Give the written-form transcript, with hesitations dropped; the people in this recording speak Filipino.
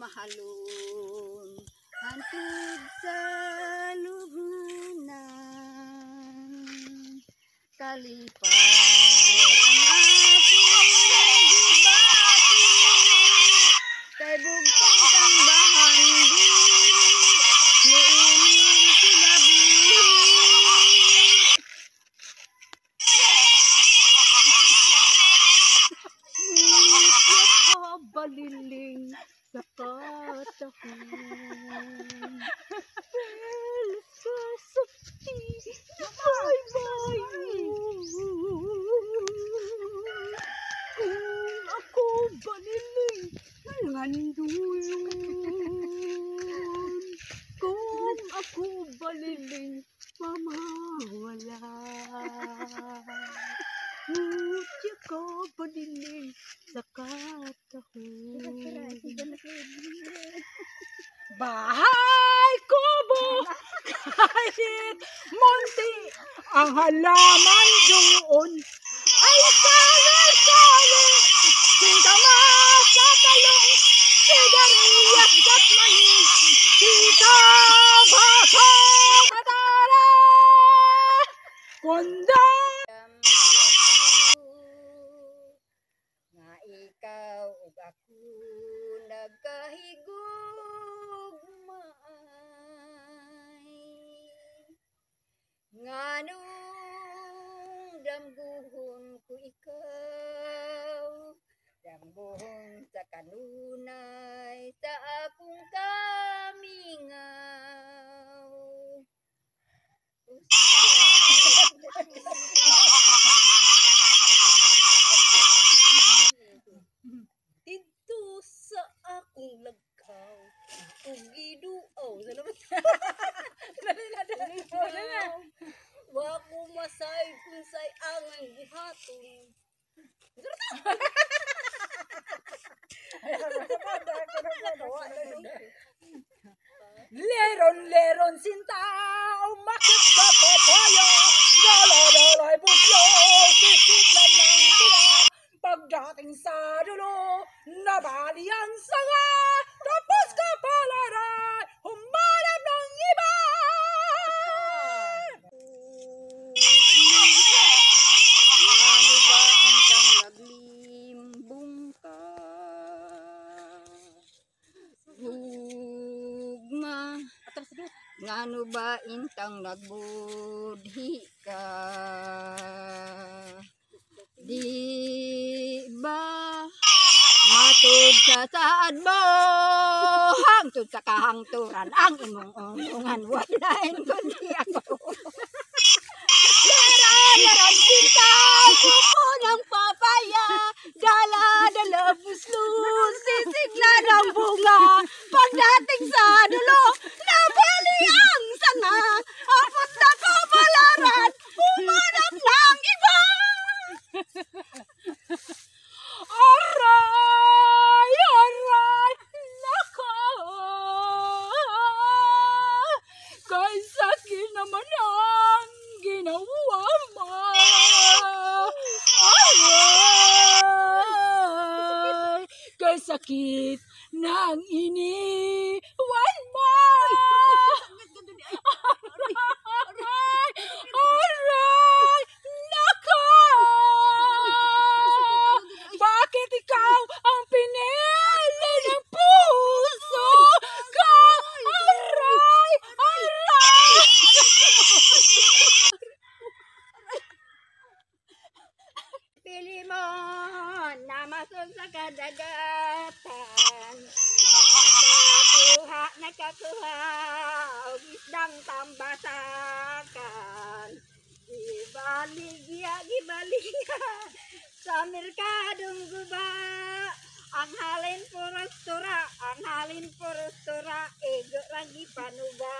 mahalon hantod sa lubungan. Kalipay ang akong gibati, kay bugtong kang bahandi, niini silabi. Ngipit ka baliling sa katahon, peles ka sakti, bye-bye. Kung ako baliling, nganing dulon. Kung ako baliling, mamawala. Ngutya ka baliling sa katahon. Bahay kubo kahit munti ang halaman doon ay sali-sali, singkamas sa talong, sigarilyas at manis, sita basa katara kunda. Nga ikaw ug ako nagkahigugmaay, nganong dambuhon ko ikaw, dambuhon sa kanunay sa akong kamingaw. Dito sa akong lagkaw, ug giduaw sa labas. Wa ko masay kung say angay buhaton. Leron-leron sinta, umakit sa papaya, dala-dalay pusyo, sisidlan ng dua. Pagdating sa dulo, nabali ang sanga, tapos kapalaran, humanap ng iba. Ano ba intang naglimbong ka? Hugma, ngano ba intang nagbudhi ka? Di ba matud sa saad mo, hangtod sa kahangturan ang imong ungungan, walain kundi ako. Laran sinta, suko ng papaya, dala-dala buslus, sisigla ng bunga. Pagdating sa dulo, nabali ang sanga, apos na kabalaran, humanap ng iba. Aray, aray, naka, kay sakit naman ang ginawa mo. Aray, kay sakit ng iniwan mo. Aray, aray, naka, bakit ikaw ang pinili ng puso ka? Aray, aray. Pili mo na masun sa kadagatan, nakakuha og isdang tambasakan. Gibaligya sa merkadong guba, ang halin puros tura, ego rangi panuba.